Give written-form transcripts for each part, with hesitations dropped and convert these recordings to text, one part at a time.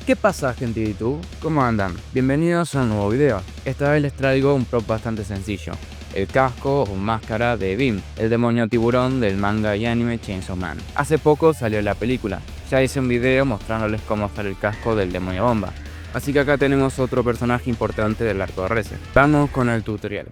¿Qué pasa, gente de YouTube? ¿Cómo andan? Bienvenidos a un nuevo video. Esta vez les traigo un prop bastante sencillo. El casco o máscara de Bim, el demonio tiburón del manga y anime Chainsaw Man. Hace poco salió la película. Ya hice un video mostrándoles cómo usar el casco del demonio bomba. Así que acá tenemos otro personaje importante del arco de Reset. Vamos con el tutorial.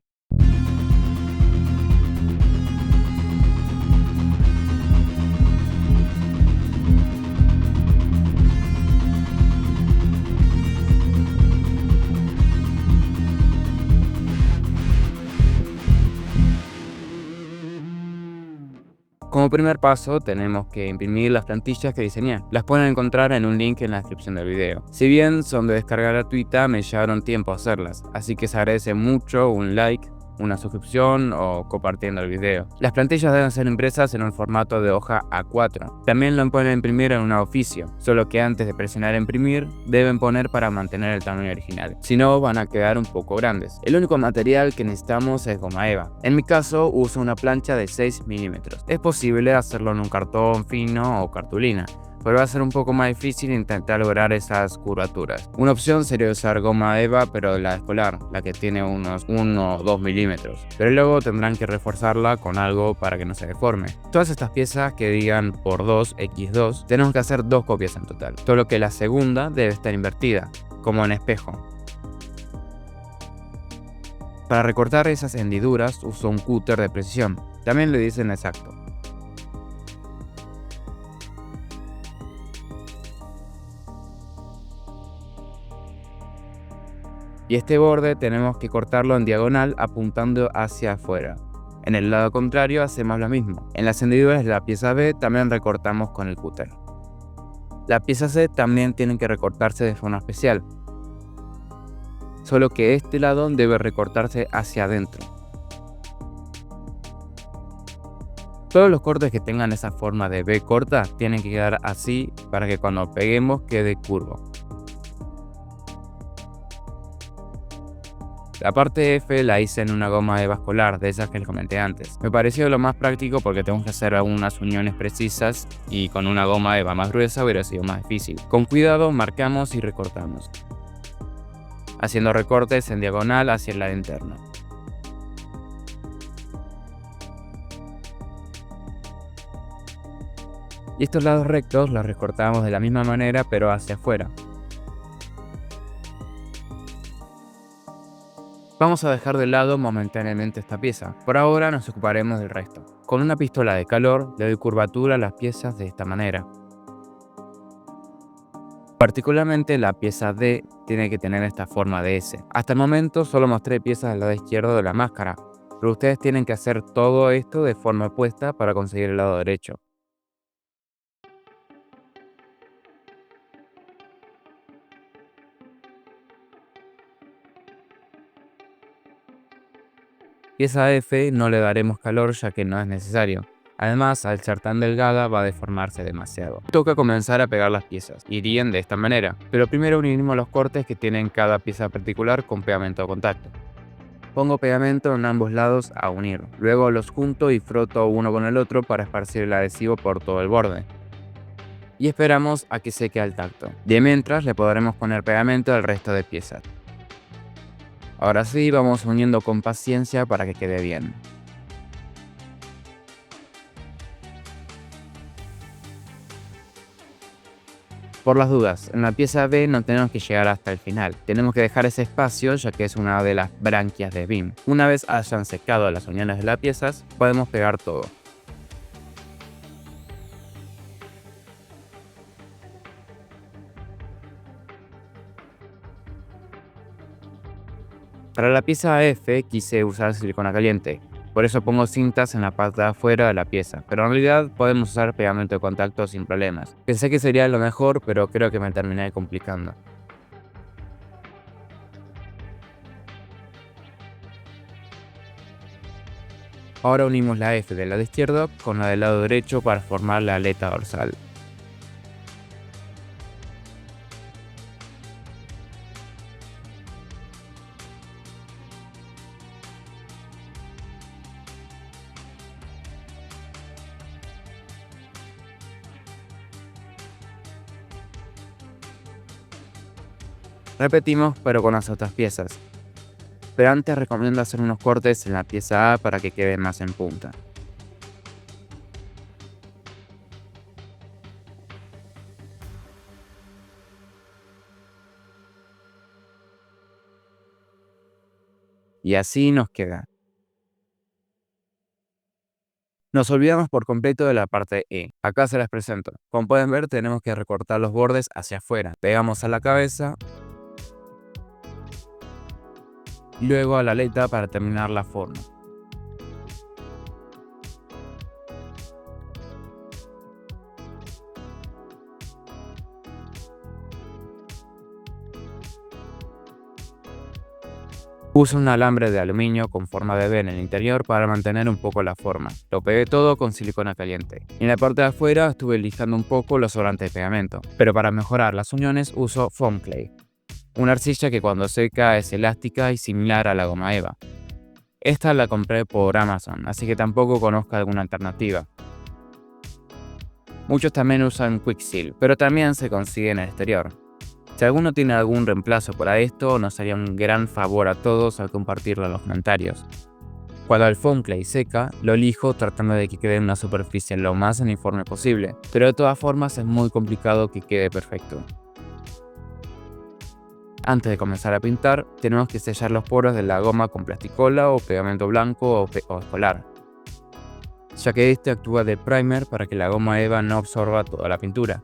Como primer paso tenemos que imprimir las plantillas que diseñé. Las pueden encontrar en un link en la descripción del video. Si bien son de descarga gratuita, me llevaron tiempo hacerlas, así que se agradece mucho un like, una suscripción o compartiendo el video. Las plantillas deben ser impresas en un formato de hoja A4. También lo pueden imprimir en un oficio, solo que antes de presionar imprimir deben poner para mantener el tamaño original, si no van a quedar un poco grandes. El único material que necesitamos es goma eva. En mi caso uso una plancha de 6 milímetros. Es posible hacerlo en un cartón fino o cartulina, pero va a ser un poco más difícil intentar lograr esas curvaturas. Una opción sería usar goma eva, pero la escolar, la que tiene unos 1 o 2 milímetros, pero luego tendrán que reforzarla con algo para que no se deforme. Todas estas piezas que digan por 2 x2, tenemos que hacer 2 copias en total, solo que la segunda debe estar invertida, como en espejo. Para recortar esas hendiduras uso un cúter de precisión, también le dicen exacto. Y este borde tenemos que cortarlo en diagonal apuntando hacia afuera. En el lado contrario hacemos lo mismo. En las hendiduras de la pieza B también recortamos con el cúter. La pieza C también tiene que recortarse de forma especial, solo que este lado debe recortarse hacia adentro. Todos los cortes que tengan esa forma de B corta tienen que quedar así para que cuando peguemos quede curvo. La parte F la hice en una goma eva escolar, de esas que les comenté antes. Me pareció lo más práctico porque tengo que hacer algunas uniones precisas y con una goma eva más gruesa hubiera sido más difícil. Con cuidado marcamos y recortamos, haciendo recortes en diagonal hacia el lado interno. Y estos lados rectos los recortamos de la misma manera pero hacia afuera. Vamos a dejar de lado momentáneamente esta pieza. Por ahora nos ocuparemos del resto. Con una pistola de calor le doy curvatura a las piezas de esta manera. Particularmente la pieza D tiene que tener esta forma de S. Hasta el momento solo mostré piezas del lado izquierdo de la máscara, pero ustedes tienen que hacer todo esto de forma opuesta para conseguir el lado derecho. Pieza F no le daremos calor ya que no es necesario. Además, al ser tan delgada va a deformarse demasiado. Toca comenzar a pegar las piezas. Irían de esta manera, pero primero unimos los cortes que tienen cada pieza particular con pegamento de contacto. Pongo pegamento en ambos lados a unir. Luego los junto y froto uno con el otro para esparcir el adhesivo por todo el borde. Y esperamos a que seque al tacto. De mientras le podremos poner pegamento al resto de piezas. Ahora sí, vamos uniendo con paciencia para que quede bien. Por las dudas, en la pieza B no tenemos que llegar hasta el final. Tenemos que dejar ese espacio ya que es una de las branquias de Bim. Una vez hayan secado las uniones de las piezas, podemos pegar todo. Para la pieza F quise usar silicona caliente, por eso pongo cintas en la parte de afuera de la pieza, pero en realidad podemos usar pegamento de contacto sin problemas. Pensé que sería lo mejor, pero creo que me terminé complicando. Ahora unimos la F del lado izquierdo con la del lado derecho para formar la aleta dorsal. Repetimos pero con las otras piezas. Pero antes recomiendo hacer unos cortes en la pieza A para que quede más en punta. Y así nos queda. Nos olvidamos por completo de la parte E. Acá se las presento. Como pueden ver, tenemos que recortar los bordes hacia afuera. Pegamos a la cabeza, luego a la aleta para terminar la forma. Puse un alambre de aluminio con forma de V en el interior para mantener un poco la forma. Lo pegué todo con silicona caliente. En la parte de afuera estuve lijando un poco los sobrantes de pegamento, pero para mejorar las uniones uso foam clay, una arcilla que cuando seca es elástica y similar a la goma eva. Esta la compré por Amazon, así que tampoco conozco alguna alternativa. Muchos también usan Quick Seal, pero también se consigue en el exterior. Si alguno tiene algún reemplazo para esto, nos haría un gran favor a todos al compartirlo en los comentarios. Cuando el foam clay seca, lo lijo tratando de que quede en una superficie lo más uniforme posible, pero de todas formas es muy complicado que quede perfecto. Antes de comenzar a pintar, tenemos que sellar los poros de la goma con plasticola o pegamento blanco o escolar, ya que este actúa de primer para que la goma eva no absorba toda la pintura.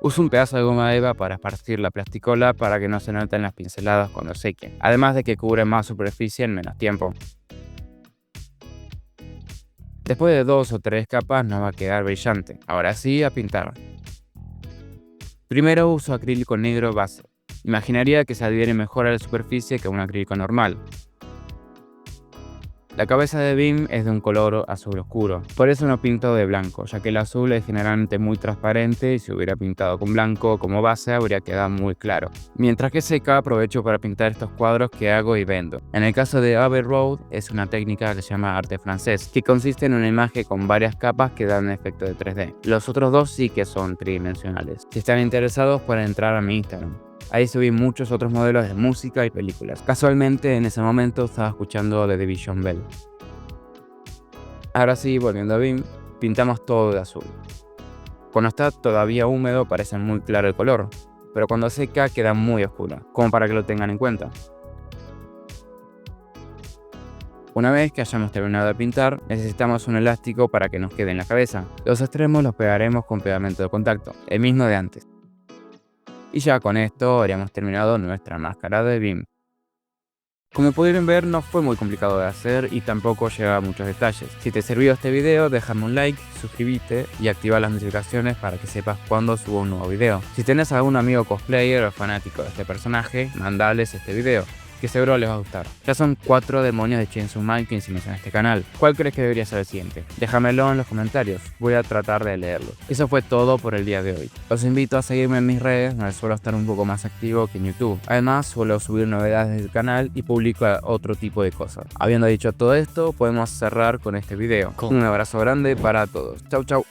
Uso un pedazo de goma eva para esparcir la plasticola para que no se noten las pinceladas cuando seque, además de que cubre más superficie en menos tiempo. Después de 2 o 3 capas nos va a quedar brillante. Ahora sí, a pintar. Primero uso acrílico negro base. Imaginaría que se adhiere mejor a la superficie que un acrílico normal. La cabeza de BIM es de un color azul oscuro, por eso no pinto de blanco, ya que el azul es generalmente muy transparente y si hubiera pintado con blanco como base habría quedado muy claro. Mientras que seca aprovecho para pintar estos cuadros que hago y vendo. En el caso de Abbey Road es una técnica que se llama arte francés, que consiste en una imagen con varias capas que dan efecto de 3D. Los otros dos sí que son tridimensionales. Si están interesados pueden entrar a mi Instagram. Ahí subí muchos otros modelos de música y películas. Casualmente en ese momento estaba escuchando The Division Bell. Ahora sí, volviendo a BIM, pintamos todo de azul. Cuando está todavía húmedo parece muy claro el color, pero cuando seca queda muy oscuro, como para que lo tengan en cuenta. Una vez que hayamos terminado de pintar, necesitamos un elástico para que nos quede en la cabeza. Los extremos los pegaremos con pegamento de contacto, el mismo de antes. Y ya con esto habríamos terminado nuestra máscara de BIM. Como pudieron ver, no fue muy complicado de hacer y tampoco lleva muchos detalles. Si te sirvió este video, déjame un like, suscríbete y activa las notificaciones para que sepas cuando subo un nuevo video. Si tienes algún amigo cosplayer o fanático de este personaje, mandales este video, que seguro les va a gustar. Ya son 4 demonios de Chainsaw Man que hicimos en este canal. ¿Cuál crees que debería ser el siguiente? Déjamelo en los comentarios, voy a tratar de leerlo. Eso fue todo por el día de hoy. Los invito a seguirme en mis redes, donde suelo estar un poco más activo que en YouTube. Además, suelo subir novedades del canal y publico otro tipo de cosas. Habiendo dicho todo esto, podemos cerrar con este video. Un abrazo grande para todos. Chau chau.